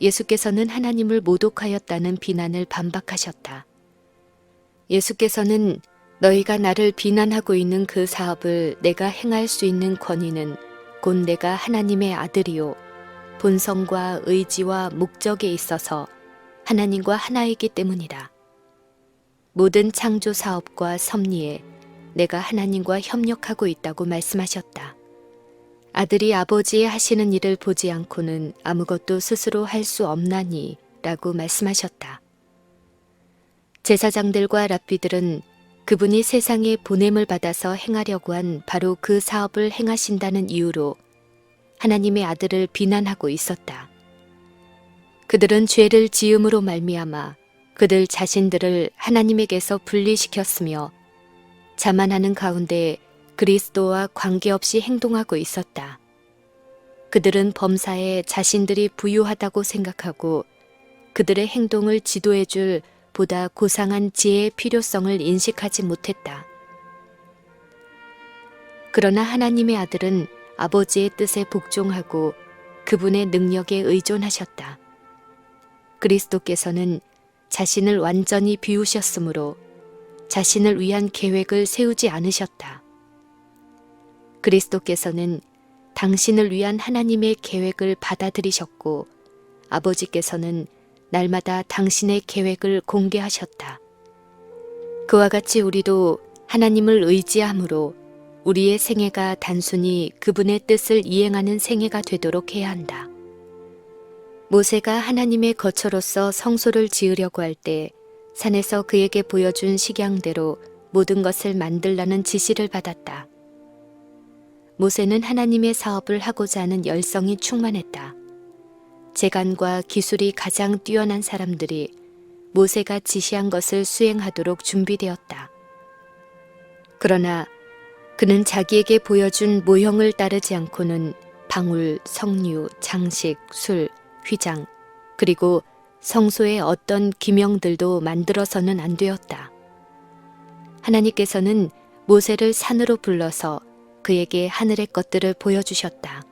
예수께서는 하나님을 모독하였다는 비난을 반박하셨다. 예수께서는 너희가 나를 비난하고 있는 그 사업을 내가 행할 수 있는 권위는 곧 내가 하나님의 아들이요 본성과 의지와 목적에 있어서 하나님과 하나이기 때문이다. 모든 창조 사업과 섭리에 내가 하나님과 협력하고 있다고 말씀하셨다. 아들이 아버지의 하시는 일을 보지 않고는 아무것도 스스로 할 수 없나니 라고 말씀하셨다. 제사장들과 랍비들은 그분이 세상에 보냄을 받아서 행하려고 한 바로 그 사업을 행하신다는 이유로 하나님의 아들을 비난하고 있었다. 그들은 죄를 지음으로 말미암아 그들 자신들을 하나님에게서 분리시켰으며 자만하는 가운데 그리스도와 관계없이 행동하고 있었다. 그들은 범사에 자신들이 부유하다고 생각하고 그들의 행동을 지도해 줄 보다 고상한 지혜의 필요성을 인식하지 못했다. 그러나 하나님의 아들은 아버지의 뜻에 복종하고 그분의 능력에 의존하셨다. 그리스도께서는 자신을 완전히 비우셨으므로 자신을 위한 계획을 세우지 않으셨다. 그리스도께서는 당신을 위한 하나님의 계획을 받아들이셨고 아버지께서는 날마다 당신의 계획을 공개하셨다. 그와 같이 우리도 하나님을 의지함으로 우리의 생애가 단순히 그분의 뜻을 이행하는 생애가 되도록 해야 한다. 모세가 하나님의 거처로서 성소를 지으려고 할 때 산에서 그에게 보여준 식양대로 모든 것을 만들라는 지시를 받았다. 모세는 하나님의 사업을 하고자 하는 열성이 충만했다. 재간과 기술이 가장 뛰어난 사람들이 모세가 지시한 것을 수행하도록 준비되었다. 그러나 그는 자기에게 보여준 모형을 따르지 않고는 방울, 석류, 장식, 술, 휘장, 그리고 성소의 어떤 기명들도 만들어서는 안 되었다. 하나님께서는 모세를 산으로 불러서 그에게 하늘의 것들을 보여주셨다.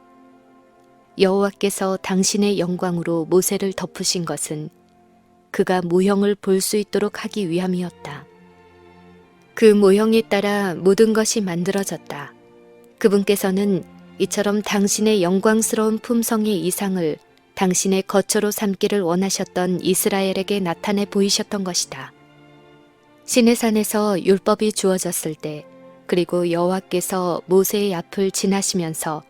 여호와께서 당신의 영광으로 모세를 덮으신 것은 그가 모형을 볼 수 있도록 하기 위함이었다. 그 모형에 따라 모든 것이 만들어졌다. 그분께서는 이처럼 당신의 영광스러운 품성의 이상을 당신의 거처로 삼기를 원하셨던 이스라엘에게 나타내 보이셨던 것이다. 시내산에서 율법이 주어졌을 때 그리고 여호와께서 모세의 앞을 지나시면서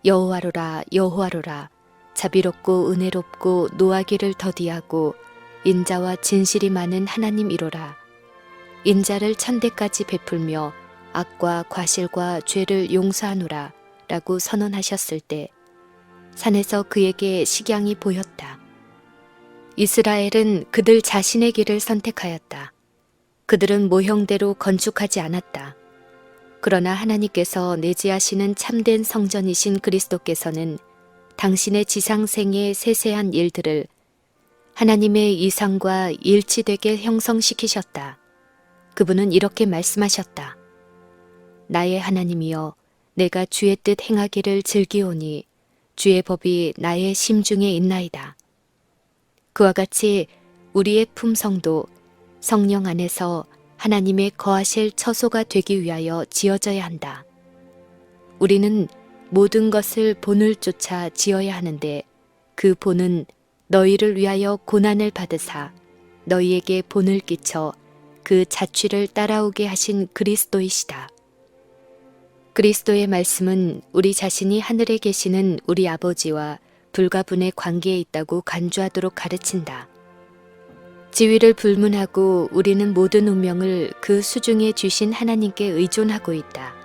여호와로라 여호와로라 자비롭고 은혜롭고 노하기를 더디하고 인자와 진실이 많은 하나님이로라 인자를 천대까지 베풀며 악과 과실과 죄를 용서하노라 라고 선언하셨을 때 산에서 그에게 식양이 보였다. 이스라엘은 그들 자신의 길을 선택하였다. 그들은 모형대로 건축하지 않았다. 그러나 하나님께서 내지하시는 참된 성전이신 그리스도께서는 당신의 지상생의 세세한 일들을 하나님의 이상과 일치되게 형성시키셨다. 그분은 이렇게 말씀하셨다. 나의 하나님이여 내가 주의 뜻 행하기를 즐기오니 주의 법이 나의 심중에 있나이다. 그와 같이 우리의 품성도 성령 안에서 하나님의 거하실 처소가 되기 위하여 지어져야 한다. 우리는 모든 것을 본을 쫓아 지어야 하는데 그 본은 너희를 위하여 고난을 받으사 너희에게 본을 끼쳐 그 자취를 따라오게 하신 그리스도이시다. 그리스도의 말씀은 우리 자신이 하늘에 계시는 우리 아버지와 불가분의 관계에 있다고 간주하도록 가르친다. 지위를 불문하고 우리는 모든 운명을 그 수중에 주신 하나님께 의존하고 있다.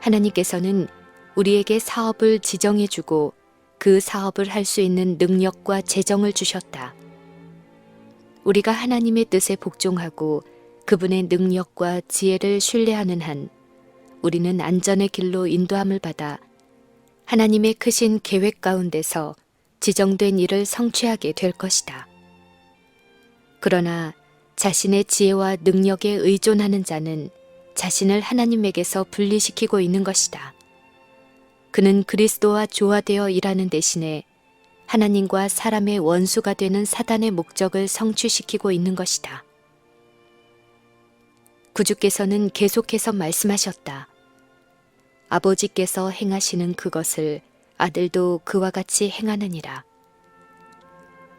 하나님께서는 우리에게 사업을 지정해주고 그 사업을 할 수 있는 능력과 재정을 주셨다. 우리가 하나님의 뜻에 복종하고 그분의 능력과 지혜를 신뢰하는 한 우리는 안전의 길로 인도함을 받아 하나님의 크신 계획 가운데서 지정된 일을 성취하게 될 것이다. 그러나 자신의 지혜와 능력에 의존하는 자는 자신을 하나님에게서 분리시키고 있는 것이다. 그는 그리스도와 조화되어 일하는 대신에 하나님과 사람의 원수가 되는 사단의 목적을 성취시키고 있는 것이다. 구주께서는 계속해서 말씀하셨다. 아버지께서 행하시는 그것을 아들도 그와 같이 행하느니라.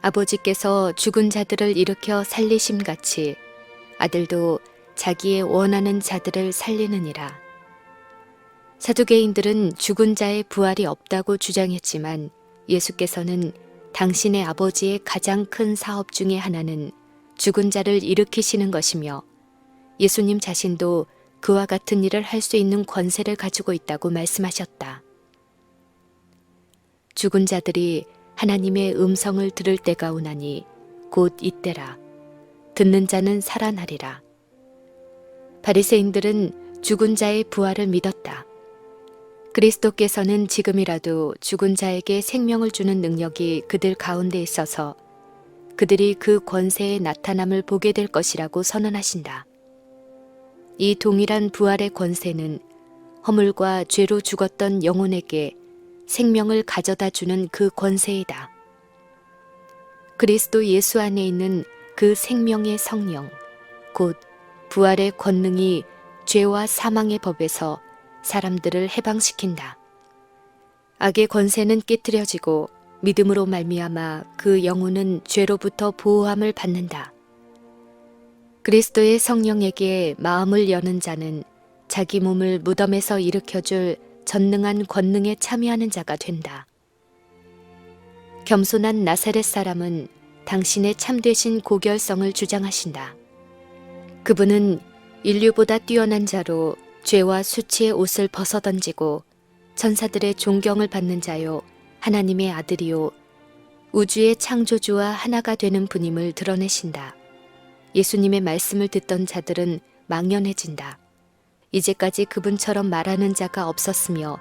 아버지께서 죽은 자들을 일으켜 살리심같이 아들도 자기의 원하는 자들을 살리느니라. 사두개인들은 죽은 자의 부활이 없다고 주장했지만 예수께서는 당신의 아버지의 가장 큰 사업 중의 하나는 죽은 자를 일으키시는 것이며 예수님 자신도 그와 같은 일을 할 수 있는 권세를 가지고 있다고 말씀하셨다. 죽은 자들이 하나님의 음성을 들을 때가 오나니 곧 이때라. 듣는 자는 살아나리라. 바리새인들은 죽은 자의 부활을 믿었다. 그리스도께서는 지금이라도 죽은 자에게 생명을 주는 능력이 그들 가운데 있어서 그들이 그 권세의 나타남을 보게 될 것이라고 선언하신다. 이 동일한 부활의 권세는 허물과 죄로 죽었던 영혼에게 생명을 가져다 주는 그 권세이다. 그리스도 예수 안에 있는 그 생명의 성령, 곧 부활의 권능이 죄와 사망의 법에서 사람들을 해방시킨다. 악의 권세는 깨트려지고 믿음으로 말미암아 그 영혼은 죄로부터 보호함을 받는다. 그리스도의 성령에게 마음을 여는 자는 자기 몸을 무덤에서 일으켜줄 전능한 권능에 참여하는 자가 된다. 겸손한 나사렛 사람은 당신의 참되신 고결성을 주장하신다. 그분은 인류보다 뛰어난 자로 죄와 수치의 옷을 벗어던지고 천사들의 존경을 받는 자요 하나님의 아들이요 우주의 창조주와 하나가 되는 분임을 드러내신다. 예수님의 말씀을 듣던 자들은 망연해진다. 이제까지 그분처럼 말하는 자가 없었으며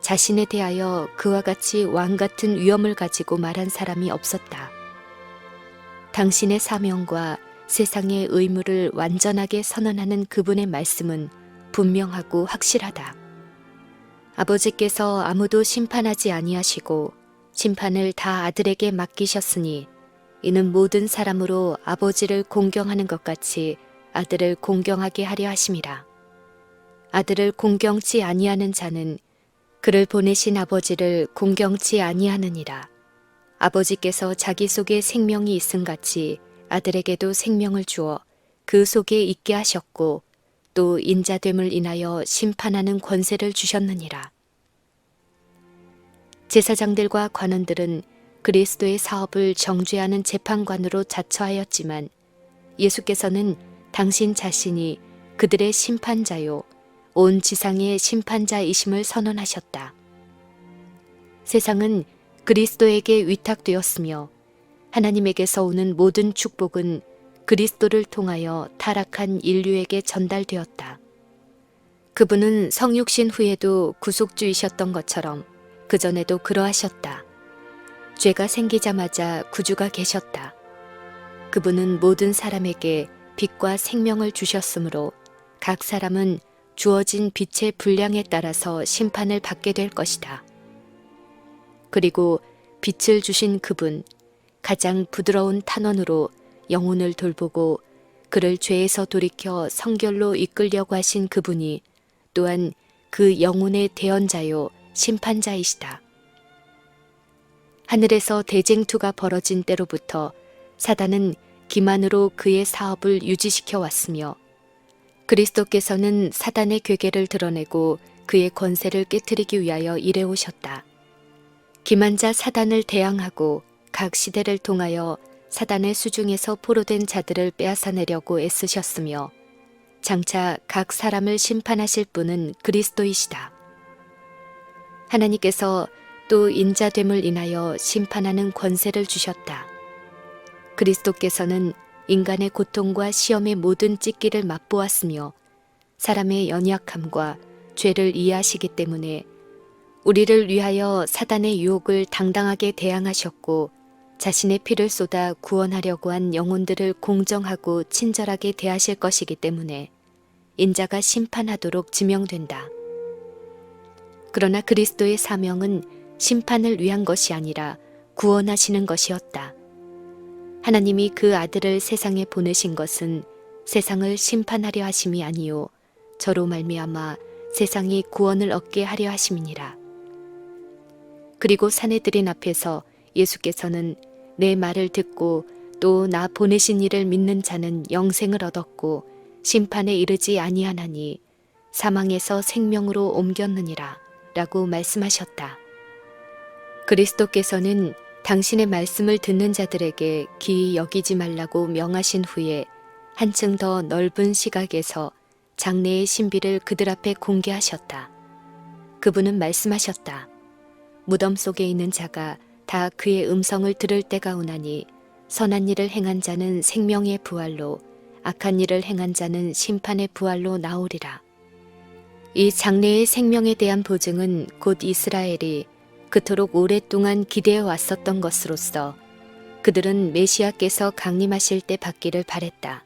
자신에 대하여 그와 같이 왕 같은 위엄을 가지고 말한 사람이 없었다. 당신의 사명과 세상의 의무를 완전하게 선언하는 그분의 말씀은 분명하고 확실하다. 아버지께서 아무도 심판하지 아니하시고 심판을 다 아들에게 맡기셨으니 이는 모든 사람으로 아버지를 공경하는 것 같이 아들을 공경하게 하려 하심이라. 아들을 공경치 아니하는 자는 그를 보내신 아버지를 공경치 아니하느니라. 아버지께서 자기 속에 생명이 있음같이 아들에게도 생명을 주어 그 속에 있게 하셨고 또 인자됨을 인하여 심판하는 권세를 주셨느니라. 제사장들과 관원들은 그리스도의 사업을 정죄하는 재판관으로 자처하였지만 예수께서는 당신 자신이 그들의 심판자요 온 지상의 심판자이심을 선언하셨다. 세상은 그리스도에게 위탁되었으며 하나님에게서 오는 모든 축복은 그리스도를 통하여 타락한 인류에게 전달되었다. 그분은 성육신 후에도 구속주이셨던 것처럼 그전에도 그러하셨다. 죄가 생기자마자 구주가 계셨다. 그분은 모든 사람에게 빛과 생명을 주셨으므로 각 사람은 주어진 빛의 분량에 따라서 심판을 받게 될 것이다. 그리고 빛을 주신 그분, 가장 부드러운 탄원으로 영혼을 돌보고 그를 죄에서 돌이켜 성결로 이끌려고 하신 그분이 또한 그 영혼의 대언자요 심판자이시다. 하늘에서 대쟁투가 벌어진 때로부터 사단은 기만으로 그의 사업을 유지시켜 왔으며 그리스도께서는 사단의 괴계를 드러내고 그의 권세를 깨트리기 위하여 일해오셨다. 기만자 사단을 대항하고 각 시대를 통하여 사단의 수중에서 포로된 자들을 빼앗아내려고 애쓰셨으며 장차 각 사람을 심판하실 분은 그리스도이시다. 하나님께서 또 인자됨을 인하여 심판하는 권세를 주셨다. 그리스도께서는 인간의 고통과 시험의 모든 찢기를 맛보았으며 사람의 연약함과 죄를 이해하시기 때문에 우리를 위하여 사단의 유혹을 당당하게 대항하셨고 자신의 피를 쏟아 구원하려고 한 영혼들을 공정하고 친절하게 대하실 것이기 때문에 인자가 심판하도록 지명된다. 그러나 그리스도의 사명은 심판을 위한 것이 아니라 구원하시는 것이었다. 하나님이 그 아들을 세상에 보내신 것은 세상을 심판하려 하심이 아니요 저로 말미암아 세상이 구원을 얻게 하려 하심이니라. 그리고 사내들인 앞에서 예수께서는 내 말을 듣고 또 나 보내신 이를 믿는 자는 영생을 얻었고 심판에 이르지 아니하나니 사망에서 생명으로 옮겼느니라 라고 말씀하셨다. 그리스도께서는 당신의 말씀을 듣는 자들에게 기이 여기지 말라고 명하신 후에 한층 더 넓은 시각에서 장래의 신비를 그들 앞에 공개하셨다. 그분은 말씀하셨다. 무덤 속에 있는 자가 다 그의 음성을 들을 때가 오나니 선한 일을 행한 자는 생명의 부활로 악한 일을 행한 자는 심판의 부활로 나오리라. 이 장래의 생명에 대한 보증은 곧 이스라엘이 그토록 오랫동안 기대해 왔었던 것으로서 그들은 메시아께서 강림하실 때 받기를 바랬다.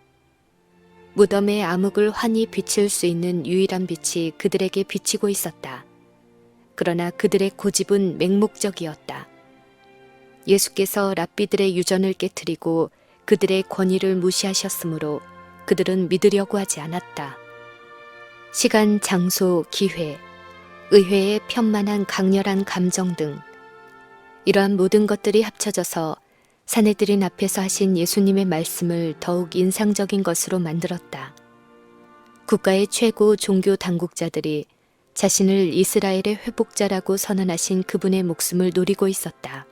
무덤의 암흑을 환히 비칠 수 있는 유일한 빛이 그들에게 비치고 있었다. 그러나 그들의 고집은 맹목적이었다. 예수께서 랍비들의 유전을 깨뜨리고 그들의 권위를 무시하셨으므로 그들은 믿으려고 하지 않았다. 시간, 장소, 기회, 의회의 편만한 강렬한 감정 등 이러한 모든 것들이 합쳐져서 사내들인 앞에서 하신 예수님의 말씀을 더욱 인상적인 것으로 만들었다. 국가의 최고 종교 당국자들이 자신을 이스라엘의 회복자라고 선언하신 그분의 목숨을 노리고 있었다.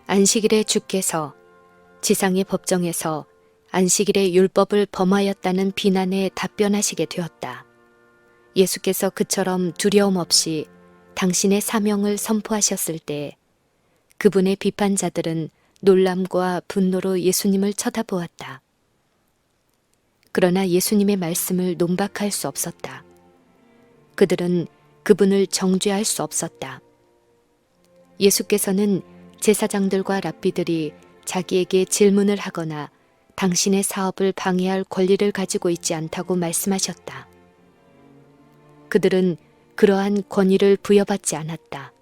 안식일에 주께서 지상의 법정에서 안식일의 율법을 범하였다는 비난에 답변하시게 되었다. 예수께서 그처럼 두려움 없이 당신의 사명을 선포하셨을 때 그분의 비판자들은 놀람과 분노로 예수님을 쳐다보았다. 그러나 예수님의 말씀을 논박할 수 없었다. 그들은 그분을 정죄할 수 없었다. 예수께서는 제사장들과 랍비들이 자기에게 질문을 하거나 당신의 사업을 방해할 권리를 가지고 있지 않다고 말씀하셨다. 그들은 그러한 권위를 부여받지 않았다.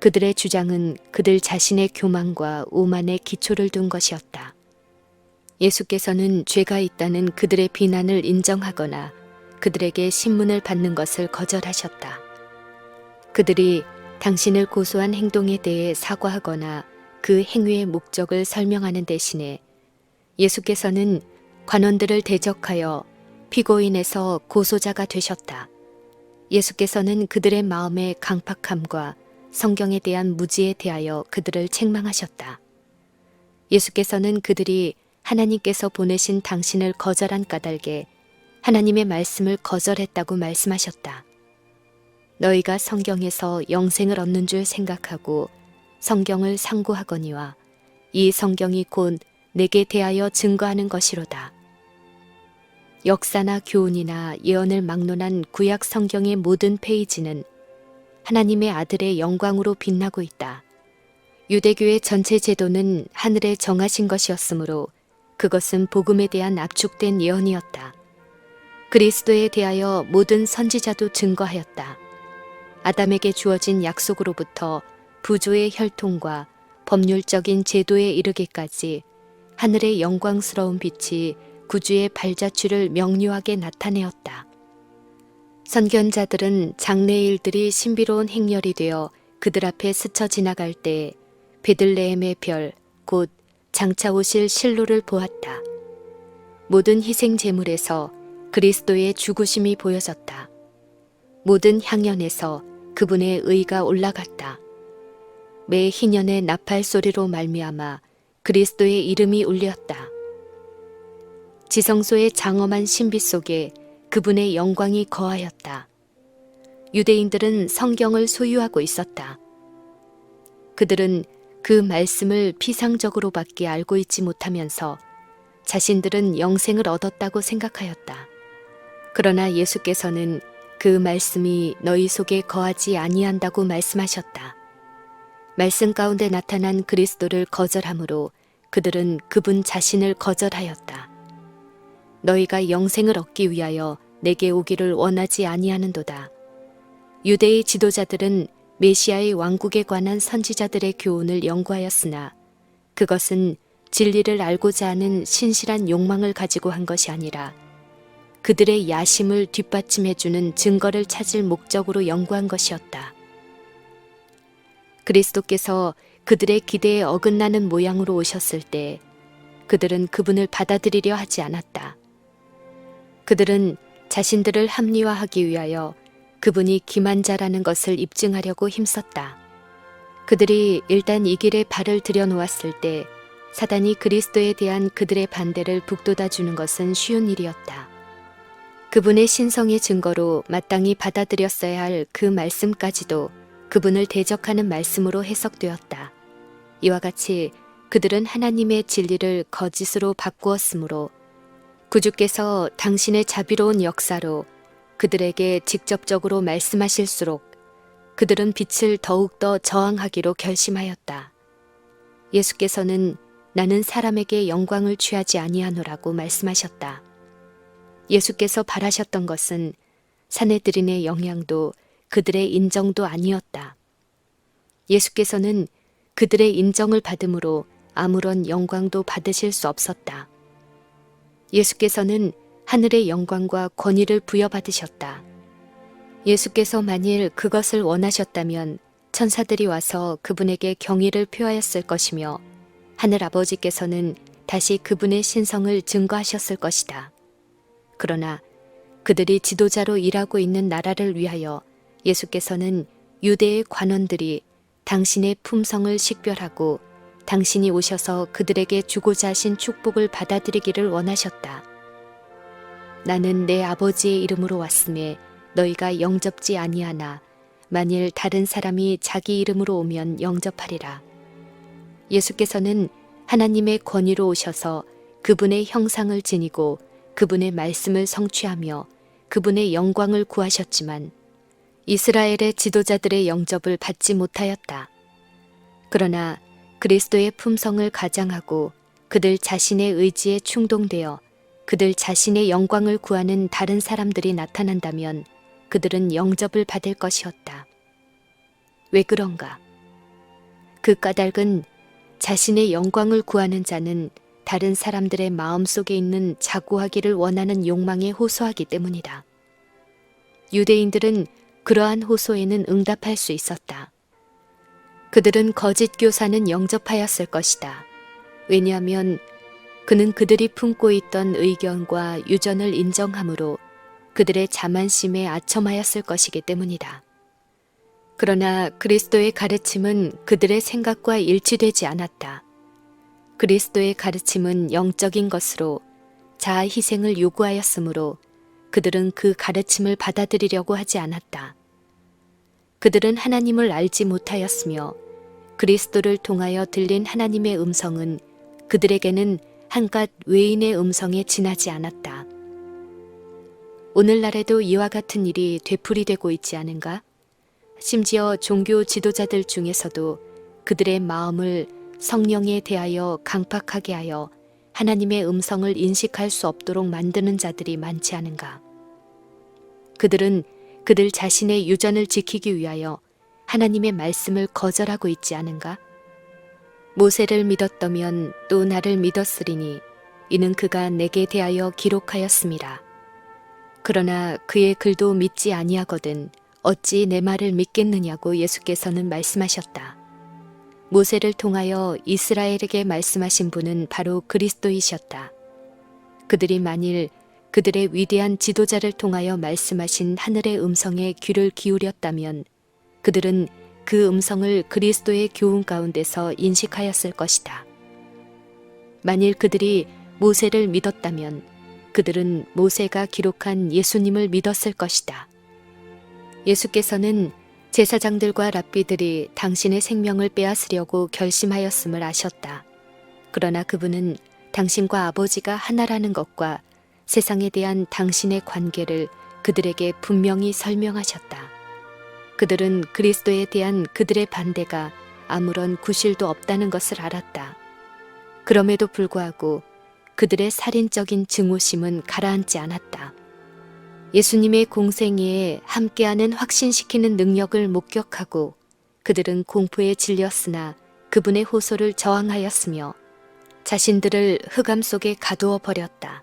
그들의 주장은 그들 자신의 교만과 오만에 기초를 둔 것이었다. 예수께서는 죄가 있다는 그들의 비난을 인정하거나 그들에게 신문을 받는 것을 거절하셨다. 그들이 당신을 고소한 행동에 대해 사과하거나 그 행위의 목적을 설명하는 대신에 예수께서는 관원들을 대적하여 피고인에서 고소자가 되셨다. 예수께서는 그들의 마음의 강팍함과 성경에 대한 무지에 대하여 그들을 책망하셨다. 예수께서는 그들이 하나님께서 보내신 당신을 거절한 까닭에 하나님의 말씀을 거절했다고 말씀하셨다. 너희가 성경에서 영생을 얻는 줄 생각하고 성경을 상고하거니와 이 성경이 곧 내게 대하여 증거하는 것이로다. 역사나 교훈이나 예언을 막론한 구약 성경의 모든 페이지는 하나님의 아들의 영광으로 빛나고 있다. 유대교의 전체 제도는 하늘에 정하신 것이었으므로 그것은 복음에 대한 압축된 예언이었다. 그리스도에 대하여 모든 선지자도 증거하였다. 아담에게 주어진 약속으로부터 부조의 혈통과 법률적인 제도에 이르기까지 하늘의 영광스러운 빛이 구주의 발자취를 명료하게 나타내었다. 선견자들은 장래의 일들이 신비로운 행렬이 되어 그들 앞에 스쳐 지나갈 때 베들레헴의 별, 곧 장차 오실 실로를 보았다. 모든 희생 제물에서 그리스도의 죽으심이 보여졌다. 모든 향연에서 그분의 의가 올라갔다. 매 희년의 나팔 소리로 말미암아 그리스도의 이름이 울렸다. 지성소의 장엄한 신비 속에 그분의 영광이 거하였다. 유대인들은 성경을 소유하고 있었다. 그들은 그 말씀을 피상적으로밖에 알고 있지 못하면서 자신들은 영생을 얻었다고 생각하였다. 그러나 예수께서는 그 말씀이 너희 속에 거하지 아니한다고 말씀하셨다. 말씀 가운데 나타난 그리스도를 거절함으로 그들은 그분 자신을 거절하였다. 너희가 영생을 얻기 위하여 내게 오기를 원하지 아니하는도다. 유대의 지도자들은 메시아의 왕국에 관한 선지자들의 교훈을 연구하였으나 그것은 진리를 알고자 하는 신실한 욕망을 가지고 한 것이 아니라 그들의 야심을 뒷받침해주는 증거를 찾을 목적으로 연구한 것이었다. 그리스도께서 그들의 기대에 어긋나는 모양으로 오셨을 때 그들은 그분을 받아들이려 하지 않았다. 그들은 자신들을 합리화하기 위하여 그분이 기만자라는 것을 입증하려고 힘썼다. 그들이 일단 이 길에 발을 들여놓았을 때 사단이 그리스도에 대한 그들의 반대를 북돋아주는 것은 쉬운 일이었다. 그분의 신성의 증거로 마땅히 받아들였어야 할 그 말씀까지도 그분을 대적하는 말씀으로 해석되었다. 이와 같이 그들은 하나님의 진리를 거짓으로 바꾸었으므로 구주께서 당신의 자비로운 역사로 그들에게 직접적으로 말씀하실수록 그들은 빛을 더욱더 저항하기로 결심하였다. 예수께서는 나는 사람에게 영광을 취하지 아니하노라고 말씀하셨다. 예수께서 바라셨던 것은 사내들인의 영향도 그들의 인정도 아니었다. 예수께서는 그들의 인정을 받음으로 아무런 영광도 받으실 수 없었다. 예수께서는 하늘의 영광과 권위를 부여받으셨다. 예수께서 만일 그것을 원하셨다면 천사들이 와서 그분에게 경의를 표하였을 것이며 하늘 아버지께서는 다시 그분의 신성을 증거하셨을 것이다. 그러나 그들이 지도자로 일하고 있는 나라를 위하여 예수께서는 유대의 관원들이 당신의 품성을 식별하고 당신이 오셔서 그들에게 주고자 하신 축복을 받아들이기를 원하셨다. 나는 내 아버지의 이름으로 왔음에 너희가 영접지 아니하나 만일 다른 사람이 자기 이름으로 오면 영접하리라. 예수께서는 하나님의 권위로 오셔서 그분의 형상을 지니고 그분의 말씀을 성취하며 그분의 영광을 구하셨지만 이스라엘의 지도자들의 영접을 받지 못하였다. 그러나 그리스도의 품성을 가장하고 그들 자신의 의지에 충동되어 그들 자신의 영광을 구하는 다른 사람들이 나타난다면 그들은 영접을 받을 것이었다. 왜 그런가? 그 까닭은 자신의 영광을 구하는 자는 다른 사람들의 마음속에 있는 자고하기를 원하는 욕망에 호소하기 때문이다. 유대인들은 그러한 호소에는 응답할 수 있었다. 그들은 거짓 교사는 영접하였을 것이다. 왜냐하면 그는 그들이 품고 있던 의견과 유전을 인정함으로 그들의 자만심에 아첨하였을 것이기 때문이다. 그러나 그리스도의 가르침은 그들의 생각과 일치되지 않았다. 그리스도의 가르침은 영적인 것으로 자아 희생을 요구하였으므로 그들은 그 가르침을 받아들이려고 하지 않았다. 그들은 하나님을 알지 못하였으며 그리스도를 통하여 들린 하나님의 음성은 그들에게는 한갓 외인의 음성에 지나지 않았다. 오늘날에도 이와 같은 일이 되풀이되고 있지 않은가? 심지어 종교 지도자들 중에서도 그들의 마음을 성령에 대하여 강팍하게 하여 하나님의 음성을 인식할 수 없도록 만드는 자들이 많지 않은가? 그들은 그들 자신의 유전을 지키기 위하여 하나님의 말씀을 거절하고 있지 않은가? 모세를 믿었다면 또 나를 믿었으리니 이는 그가 내게 대하여 기록하였음이라. 그러나 그의 글도 믿지 아니하거든 어찌 내 말을 믿겠느냐고 예수께서는 말씀하셨다. 모세를 통하여 이스라엘에게 말씀하신 분은 바로 그리스도이셨다. 그들이 만일 그들의 위대한 지도자를 통하여 말씀하신 하늘의 음성에 귀를 기울였다면 그들은 그 음성을 그리스도의 교훈 가운데서 인식하였을 것이다. 만일 그들이 모세를 믿었다면 그들은 모세가 기록한 예수님을 믿었을 것이다. 예수께서는 제사장들과 랍비들이 당신의 생명을 빼앗으려고 결심하였음을 아셨다. 그러나 그분은 당신과 아버지가 하나라는 것과 세상에 대한 당신의 관계를 그들에게 분명히 설명하셨다. 그들은 그리스도에 대한 그들의 반대가 아무런 구실도 없다는 것을 알았다. 그럼에도 불구하고 그들의 살인적인 증오심은 가라앉지 않았다. 예수님의 공생애에 함께하는 확신시키는 능력을 목격하고 그들은 공포에 질렸으나 그분의 호소를 저항하였으며 자신들을 흑암 속에 가두어 버렸다.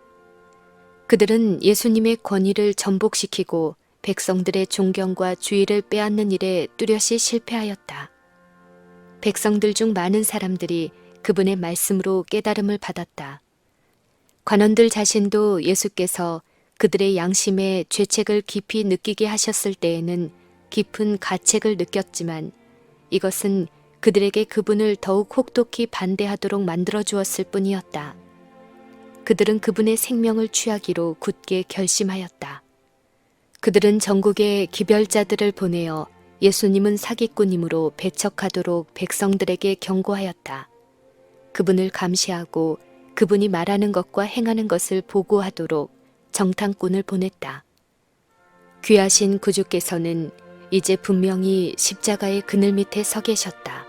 그들은 예수님의 권위를 전복시키고 백성들의 존경과 주의를 빼앗는 일에 뚜렷이 실패하였다. 백성들 중 많은 사람들이 그분의 말씀으로 깨달음을 받았다. 관원들 자신도 예수께서 그들의 양심에 죄책을 깊이 느끼게 하셨을 때에는 깊은 가책을 느꼈지만 이것은 그들에게 그분을 더욱 혹독히 반대하도록 만들어 주었을 뿐이었다. 그들은 그분의 생명을 취하기로 굳게 결심하였다. 그들은 전국에 기별자들을 보내어 예수님은 사기꾼이므로 배척하도록 백성들에게 경고하였다. 그분을 감시하고 그분이 말하는 것과 행하는 것을 보고하도록 정탐꾼을 보냈다. 귀하신 구주께서는 이제 분명히 십자가의 그늘 밑에 서 계셨다.